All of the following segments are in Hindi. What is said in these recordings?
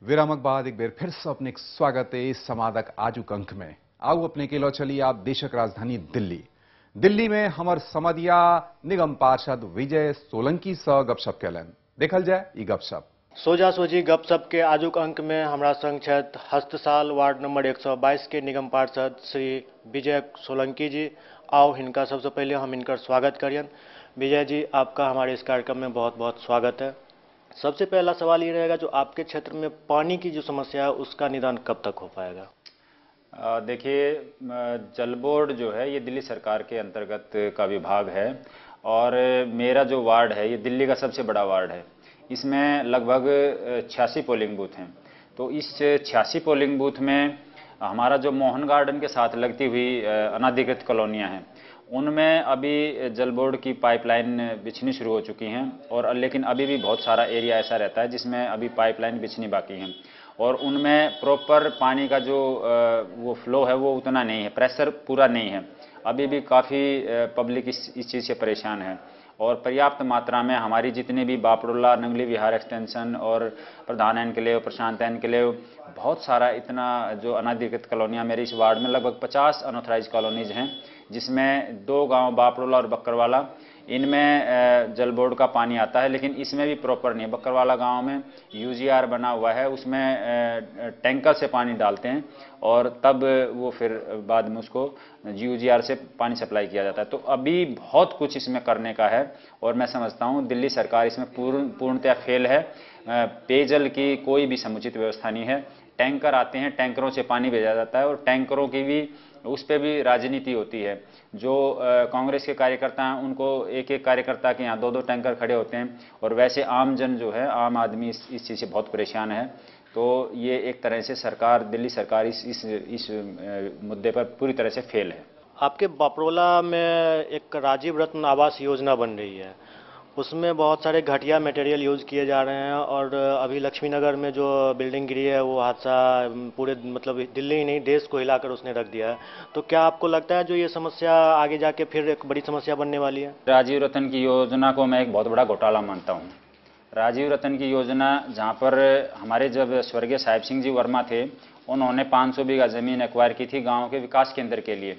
विरामक बाद एक बेर फिर से अपने स्वागत है समादक आजुक अंक में। आओ अपने के लो चलिए आप देशक राजधानी दिल्ली में हमर समदिया निगम पार्षद विजय सोलंकी से गपशप कैलन। देखल जाए ई गपशप। सोजा सोजी गपशप के आजुक अंक में हमरा संग छथि हस्तसाल वार्ड नंबर 122 के निगम पार्षद श्री विजय सोलंकी जी। आओ हिनका सबसे पहले हम इनका स्वागत करियन। विजय जी, आपका हमारे इस कार्यक्रम में बहुत बहुत स्वागत है। सबसे पहला सवाल ये रहेगा, जो आपके क्षेत्र में पानी की जो समस्या है उसका निदान कब तक हो पाएगा? देखिए, जल बोर्ड जो है ये दिल्ली सरकार के अंतर्गत का विभाग है और मेरा जो वार्ड है ये दिल्ली का सबसे बड़ा वार्ड है। इसमें लगभग 86 पोलिंग बूथ हैं। तो इस 86 पोलिंग बूथ में हमारा जो मोहन गार्डन के साथ लगती हुई अनाधिकृत कॉलोनियाँ हैं उनमें अभी जल बोर्ड की पाइपलाइन बिछनी शुरू हो चुकी हैं और लेकिन अभी भी बहुत सारा एरिया ऐसा रहता है जिसमें अभी पाइपलाइन बिछनी बाकी हैं और उनमें प्रॉपर पानी का जो वो फ्लो है वो उतना नहीं है, प्रेशर पूरा नहीं है। अभी भी काफ़ी पब्लिक इस चीज़ से परेशान है और पर्याप्त मात्रा में हमारी जितनी भी बापड़ोला नंगली विहार एक्सटेंशन और प्रधान एनक्लेव प्रशांत एनक्लेव बहुत सारा इतना जो अनाधिकृत कॉलोनियाँ मेरे इस वार्ड में लगभग 50 अनऑथराइज कॉलोनीज हैं, जिसमें 2 गांव बापड़ोला और बक्करवाला, इनमें जल बोर्ड का पानी आता है लेकिन इसमें भी प्रॉपर नहीं है। बक्करवाला गांव में यूजीआर बना हुआ है, उसमें टैंकर से पानी डालते हैं और तब वो फिर बाद में उसको यूजीआर से पानी सप्लाई किया जाता है। तो अभी बहुत कुछ इसमें करने का है और मैं समझता हूँ दिल्ली सरकार इसमें पूर्णतया फेल है। पेयजल की कोई भी समुचित व्यवस्था नहीं है। टैंकर आते हैं, टैंकरों से पानी भेजा जाता है और टैंकरों की भी उस पर भी राजनीति होती है। जो कांग्रेस के कार्यकर्ता हैं उनको एक कार्यकर्ता के यहाँ 2-2 टैंकर खड़े होते हैं और वैसे आम जन जो है, आम आदमी इस चीज़ से बहुत परेशान है। तो ये एक तरह से सरकार, दिल्ली सरकार इस मुद्दे पर पूरी तरह से फेल है। आपके बापड़ोला में एक राजीव रत्न आवास योजना बन रही है, उसमें बहुत सारे घटिया मटेरियल यूज़ किए जा रहे हैं और अभी लक्ष्मीनगर में जो बिल्डिंग गिरी है वो हादसा पूरे मतलब दिल्ली ही नहीं देश को हिलाकर उसने रख दिया है। तो क्या आपको लगता है जो ये समस्या आगे जाके फिर एक बड़ी समस्या बनने वाली है? राजीव रतन की योजना को मैं एक बहुत बड़ा घोटाला मानता हूँ। राजीव रतन की योजना, जहाँ पर हमारे जब स्वर्गीय साहिब सिंह जी वर्मा थे, उन्होंने 500 बीघा ज़मीन एक्वायर की थी गाँव के विकास केंद्र के लिए,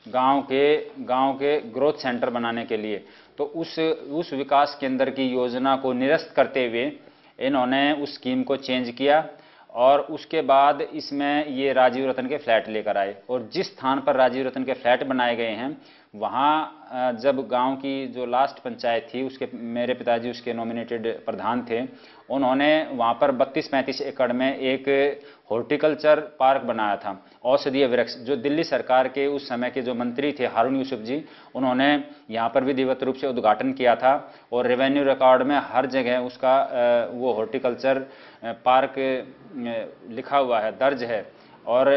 गांव के ग्रोथ सेंटर बनाने के लिए। तो उस विकास केंद्र की योजना को निरस्त करते हुए इन्होंने उस स्कीम को चेंज किया और उसके बाद इसमें ये राजीव रतन के फ्लैट लेकर आए और जिस स्थान पर राजीव रतन के फ्लैट बनाए गए हैं वहाँ जब गांव की जो लास्ट पंचायत थी उसके मेरे पिताजी उसके नॉमिनेटेड प्रधान थे, उन्होंने वहाँ पर 32-35 एकड़ में एक हॉर्टिकल्चर पार्क बनाया था, औषधीय वृक्ष। जो दिल्ली सरकार के उस समय के जो मंत्री थे हारून यूसुफ जी, उन्होंने यहाँ पर विधिवत रूप से उद्घाटन किया था और रेवेन्यू रिकॉर्ड में हर जगह उसका वो हॉर्टिकल्चर पार्क लिखा हुआ है, दर्ज है और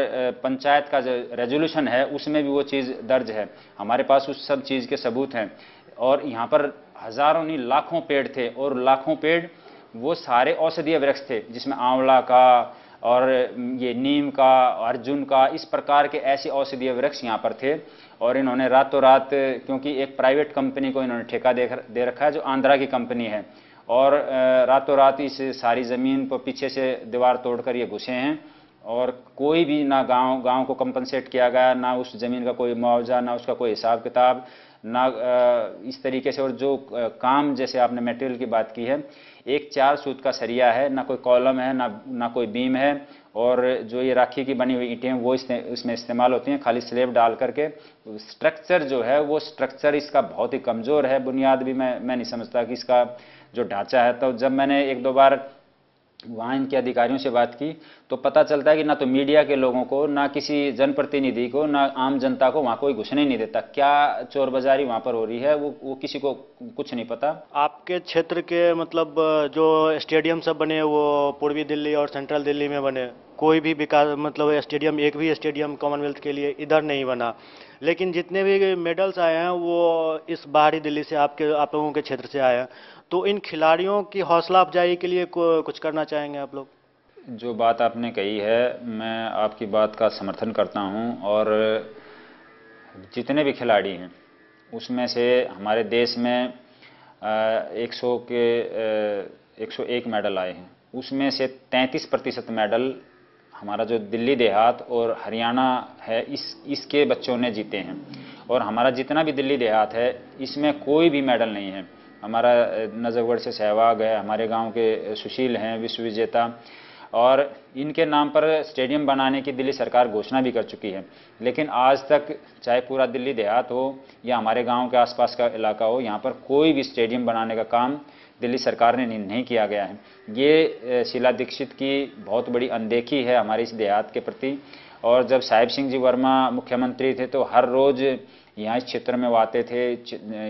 पंचायत का जो रेजोल्यूशन है उसमें भी वो चीज़ दर्ज है। हमारे पास उस सब चीज़ के सबूत हैं और यहाँ पर हज़ारों नहीं लाखों पेड़ थे और लाखों पेड़ वो सारे औषधीय वृक्ष थे, जिसमें आंवला का और ये नीम का, अर्जुन का, इस प्रकार के ऐसे औषधीय वृक्ष यहाँ पर थे। और इन्होंने रातों रात, क्योंकि एक प्राइवेट कंपनी को इन्होंने ठेका दे रखा है जो आंध्रा की कंपनी है, और रातों रात इस सारी ज़मीन पर पीछे से दीवार तोड़कर ये घुसे हैं और कोई भी ना गांव को कंपनसेट किया गया, ना उस ज़मीन का कोई मुआवजा, ना उसका कोई हिसाब किताब, ना इस तरीके से। और जो काम, जैसे आपने मटेरियल की बात की है, एक 4 सूत का सरिया है, ना कोई कॉलम है, ना कोई बीम है और जो ये राखी की बनी हुई ईंटें वो इसमें इस्तेमाल होती हैं, खाली स्लेब डाल करके। स्ट्रक्चर जो है वो स्ट्रक्चर इसका बहुत ही कमज़ोर है, बुनियाद भी मैं नहीं समझता कि इसका जो ढांचा है। तो जब मैंने 1-2 बार वहाँ इनके अधिकारियों से बात की तो पता चलता है कि ना तो मीडिया के लोगों को, ना किसी जनप्रतिनिधि को, ना आम जनता को वहाँ कोई घुसने नहीं देता। क्या चोर बाजारी वहाँ पर हो रही है वो किसी को कुछ नहीं पता। आपके क्षेत्र के मतलब जो स्टेडियम सब बने वो पूर्वी दिल्ली और सेंट्रल दिल्ली में बने, कोई भी विकास मतलब स्टेडियम, एक भी स्टेडियम कॉमनवेल्थ के लिए इधर नहीं बना। लेकिन जितने भी मेडल्स आए हैं वो इस बाहरी दिल्ली से आप लोगों के क्षेत्र से आए हैं। तो इन खिलाड़ियों की हौसला अफजाई के लिए कुछ करना चाहेंगे आप लोग? जो बात आपने कही है मैं आपकी बात का समर्थन करता हूं और जितने भी खिलाड़ी हैं उसमें से हमारे देश में 101 मेडल आए हैं उसमें से 33% मेडल हमारा जो दिल्ली देहात और हरियाणा है इसके बच्चों ने जीते हैं। और हमारा जितना भी दिल्ली देहात है इसमें कोई भी मेडल नहीं है। हमारा नजफगढ़ से सहवाग है, हमारे गांव के सुशील हैं विश्व विजेता, और इनके नाम पर स्टेडियम बनाने की दिल्ली सरकार घोषणा भी कर चुकी है। लेकिन आज तक चाहे पूरा दिल्ली देहात हो या हमारे गांव के आसपास का इलाका हो, यहाँ पर कोई भी स्टेडियम बनाने का काम दिल्ली सरकार ने नहीं किया गया है। ये शीला दीक्षित की बहुत बड़ी अनदेखी है हमारे इस देहात के प्रति। और जब साहिब सिंह जी वर्मा मुख्यमंत्री थे तो हर रोज़ यहाँ इस क्षेत्र में वो आते थे,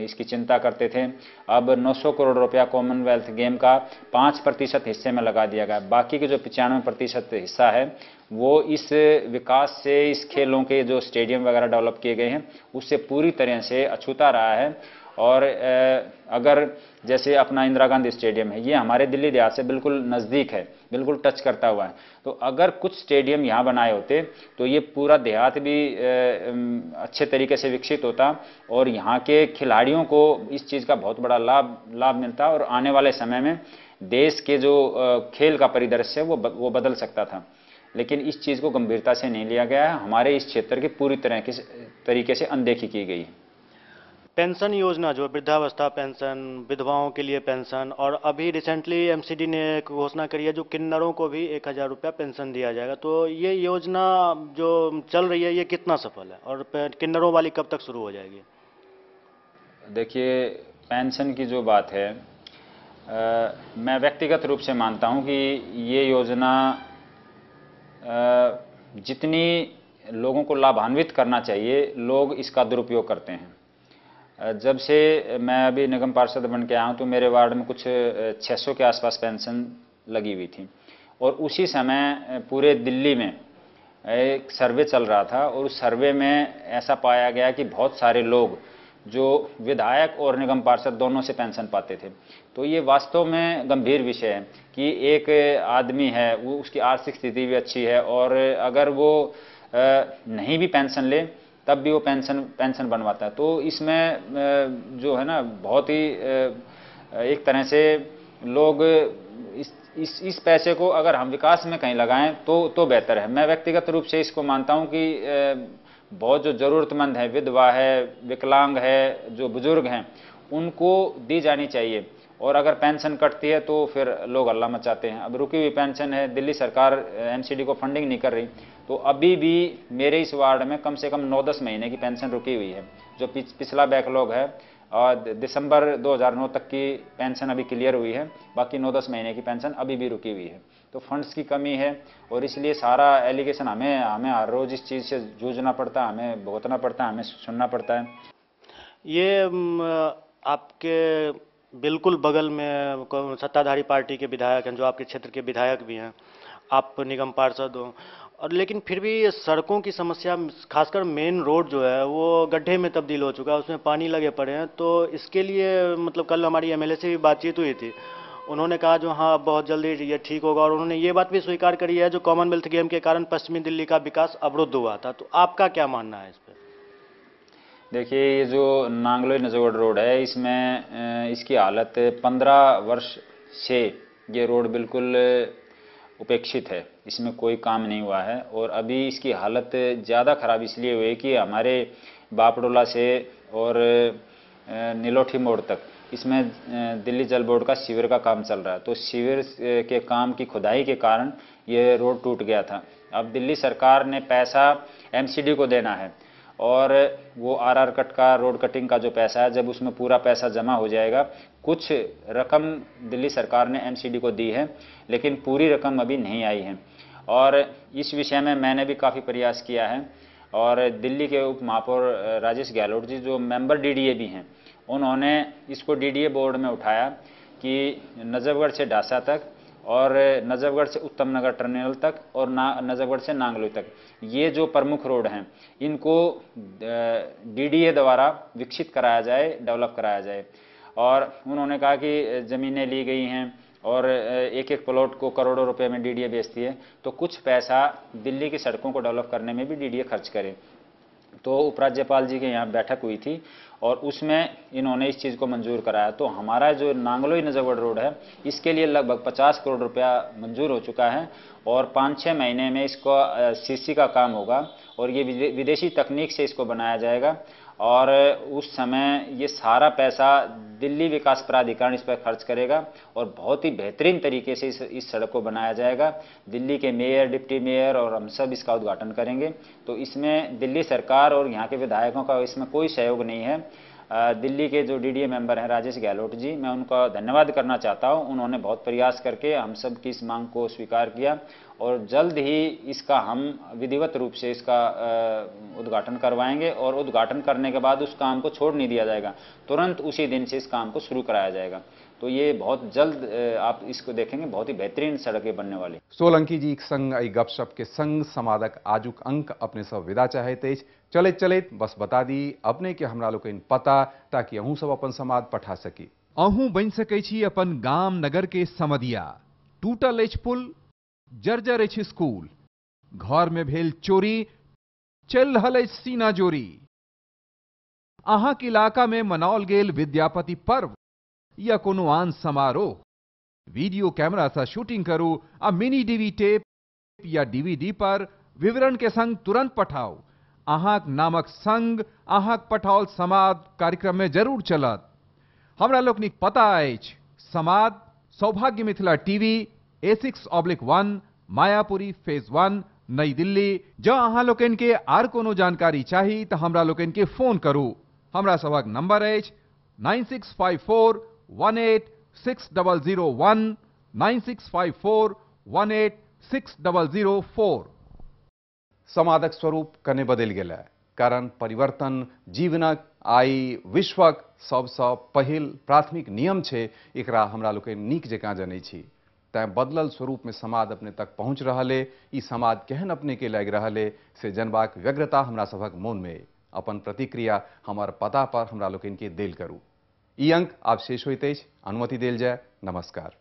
इसकी चिंता करते थे। अब 900 करोड़ रुपया कॉमनवेल्थ गेम का 5% हिस्से में लगा दिया गया। बाकी के जो 95% हिस्सा है वो इस विकास से, इस खेलों के जो स्टेडियम वगैरह डेवलप किए गए हैं उससे पूरी तरह से अछूता रहा है। और अगर जैसे अपना इंदिरा गांधी स्टेडियम है, ये हमारे दिल्ली देहात से बिल्कुल नज़दीक है, बिल्कुल टच करता हुआ है। तो अगर कुछ स्टेडियम यहाँ बनाए होते तो ये पूरा देहात भी अच्छे तरीके से विकसित होता और यहाँ के खिलाड़ियों को इस चीज़ का बहुत बड़ा लाभ मिलता और आने वाले समय में देश के जो खेल का परिदृश्य है वो बदल सकता था। लेकिन इस चीज़ को गंभीरता से नहीं लिया गया है। हमारे इस क्षेत्र की पूरी तरीके से अनदेखी की गई है। पेंशन योजना जो वृद्धावस्था पेंशन, विधवाओं के लिए पेंशन, और अभी रिसेंटली एमसीडी ने एक घोषणा करी है जो किन्नरों को भी 1000 रुपया पेंशन दिया जाएगा। तो ये योजना जो चल रही है ये कितना सफल है और किन्नरों वाली कब तक शुरू हो जाएगी? देखिए, पेंशन की जो बात है, मैं व्यक्तिगत रूप से मानता हूँ कि ये योजना जितनी लोगों को लाभान्वित करना चाहिए लोग इसका दुरुपयोग करते हैं। जब से मैं अभी निगम पार्षद बन के आया हूँ तो मेरे वार्ड में कुछ 600 के आसपास पेंशन लगी हुई थी। और उसी समय पूरे दिल्ली में एक सर्वे चल रहा था और उस सर्वे में ऐसा पाया गया कि बहुत सारे लोग जो विधायक और निगम पार्षद दोनों से पेंशन पाते थे। तो ये वास्तव में गंभीर विषय है कि एक आदमी है, वो उसकी आर्थिक स्थिति भी अच्छी है और अगर वो नहीं भी पेंशन ले तब भी वो पेंशन बनवाता है। तो इसमें जो है ना, बहुत ही एक तरह से लोग इस पैसे को अगर हम विकास में कहीं लगाएं तो बेहतर है। मैं व्यक्तिगत रूप से इसको मानता हूं कि बहुत जो ज़रूरतमंद है, विधवा है, विकलांग है, जो बुजुर्ग हैं, उनको दी जानी चाहिए। और अगर पेंशन कटती है तो फिर लोग हल्ला मचाते हैं। अब रुकी हुई पेंशन है, दिल्ली सरकार एमसीडी को फंडिंग नहीं कर रही, तो अभी भी मेरे इस वार्ड में कम से कम 9-10 महीने की पेंशन रुकी हुई है। जो पिछला बैकलॉग है और दिसंबर 2009 तक की पेंशन अभी क्लियर हुई है, बाकी 9-10 महीने की पेंशन अभी भी रुकी हुई है। तो फंड्स की कमी है और इसलिए सारा एलिगेशन हमें हर रोज़ इस चीज़ से जूझना पड़ता है, हमें भुगतना पड़ता है, हमें सुनना पड़ता है। ये आपके बिल्कुल बगल में सत्ताधारी पार्टी के विधायक हैं जो आपके क्षेत्र के विधायक भी हैं, आप निगम पार्षद हो, और लेकिन फिर भी सड़कों की समस्या, खासकर मेन रोड जो है वो गड्ढे में तब्दील हो चुका है, उसमें पानी लगे पड़े हैं। तो इसके लिए मतलब कल हमारी एमएलए से भी बातचीत हुई थी, उन्होंने कहा जो हाँ बहुत जल्दी ये ठीक होगा, और उन्होंने ये बात भी स्वीकार करी है जो कॉमनवेल्थ गेम के कारण पश्चिमी दिल्ली का विकास अवरुद्ध हुआ था। तो आपका क्या मानना है इस पर? देखिए, ये जो नांगलोई नजफगढ़ रोड है, इसमें इसकी हालत 15 वर्ष से ये रोड बिल्कुल उपेक्षित है, इसमें कोई काम नहीं हुआ है। और अभी इसकी हालत ज़्यादा ख़राब इसलिए हुई कि हमारे बापडोला से और नीलोठी मोड़ तक इसमें दिल्ली जल बोर्ड का सीवर का काम चल रहा है। तो सीवर के काम की खुदाई के कारण ये रोड टूट गया था। अब दिल्ली सरकार ने पैसा एमसीडी को देना है और वो आरआर कट का, रोड कटिंग का जो पैसा है, जब उसमें पूरा पैसा जमा हो जाएगा, कुछ रकम दिल्ली सरकार ने एमसीडी को दी है लेकिन पूरी रकम अभी नहीं आई है। और इस विषय में मैंने भी काफ़ी प्रयास किया है और दिल्ली के उप महापौर राजेश गहलोत जी जो मेंबर डीडीए भी हैं, उन्होंने इसको डीडीए बोर्ड में उठाया कि नजफगढ़ से ढासा तक और नजफगढ़ से उत्तम नगर टर्मिनल तक और नजफगढ़ से नांगलोई तक, ये जो प्रमुख रोड हैं इनको डीडीए द्वारा विकसित कराया जाए, डेवलप कराया जाए। और उन्होंने कहा कि ज़मीनें ली गई हैं और एक एक प्लॉट को करोड़ों रुपए में डीडीए बेचती है, तो कुछ पैसा दिल्ली की सड़कों को डेवलप करने में भी डीडीए खर्च करे। तो उपराज्यपाल जी के यहाँ बैठक हुई थी और उसमें इन्होंने इस चीज़ को मंजूर कराया। तो हमारा जो नांगलोई नजफगढ़ रोड है, इसके लिए लगभग 50 करोड़ रुपया मंजूर हो चुका है और 5-6 महीने में इसको सीसी का काम होगा और ये विदेशी तकनीक से इसको बनाया जाएगा और उस समय ये सारा पैसा दिल्ली विकास प्राधिकरण इस पर खर्च करेगा और बहुत ही बेहतरीन तरीके से इस सड़क को बनाया जाएगा। दिल्ली के मेयर, डिप्टी मेयर और हम सब इसका उद्घाटन करेंगे। तो इसमें दिल्ली सरकार और यहाँ के विधायकों का इसमें कोई सहयोग नहीं है। दिल्ली के जो डीडीए मेंबर हैं राजेश गहलोत जी, मैं उनका धन्यवाद करना चाहता हूं। उन्होंने बहुत प्रयास करके हम सब की इस मांग को स्वीकार किया और जल्द ही इसका हम विधिवत रूप से इसका उद्घाटन करवाएंगे और उद्घाटन करने के बाद उस काम को छोड़ नहीं दिया जाएगा, तुरंत उसी दिन से इस काम को शुरू कराया जाएगा। तो ये बहुत जल्द आप इसको देखेंगे, बहुत ही बेहतरीन सड़कें बनने वाली। सोलंकी जी संग आई गपशप के संग समादक आजुक अंक अपने सब विदा चाहे तेज चलित चलित बस बता दी अपने के हमरा लोग पता ताकि अहूँ सब अपन समाद पठा सकी। अहूँ बन सकै छी अपन गाम नगर के समदिया। टूटल अछि पुल, जर्जर अछि स्कूल, घर में भेल चोरी, चल रहल अछि सीना जोरी। अहाँ के इलाका में मनाओल गेल विद्यापति पर्व या कोनो आन समारोह, वीडियो कैमरा से शूटिंग करू आ मिनी डीवी टेप या डीवीडी पर विवरण के संग तुरंत पठाओ। अहाँक नामक संग अहाँक पठाओल समाद कार्यक्रम में जरूर चलत। हमरा लोकनिक पता अछि समाद सौभाग्य Mithila TV A6/1 Mayapuri phase 1 नई दिल्ली। जँ अहाँ लोकनि के आर कोनो जानकारी चाही तऽ हमरा लोकनि के फोन करू। हमरा सभक नंबर अछि 9654186001 9654186004। समादक स्वरूप कने बदल गेला कारण परिवर्तन जीवनक आई विश्वक सबसँ पहिल प्राथमिक नियम छै, एकरा हमरा लोकनि नीक जकाँ जनै छी। तैं बदलल स्वरूप में समाद अपने तक पहुंच रहले, ई समाद केहन अपने के लागि रहले से जनबाक व्यग्रता हमरा सभक मोन में। अपन प्रतिक्रिया हमार पता पर हमरा लोकनि के देल करू। ई अंक आब शेष होइत अछि, अनुमति देल जाय। नमस्कार।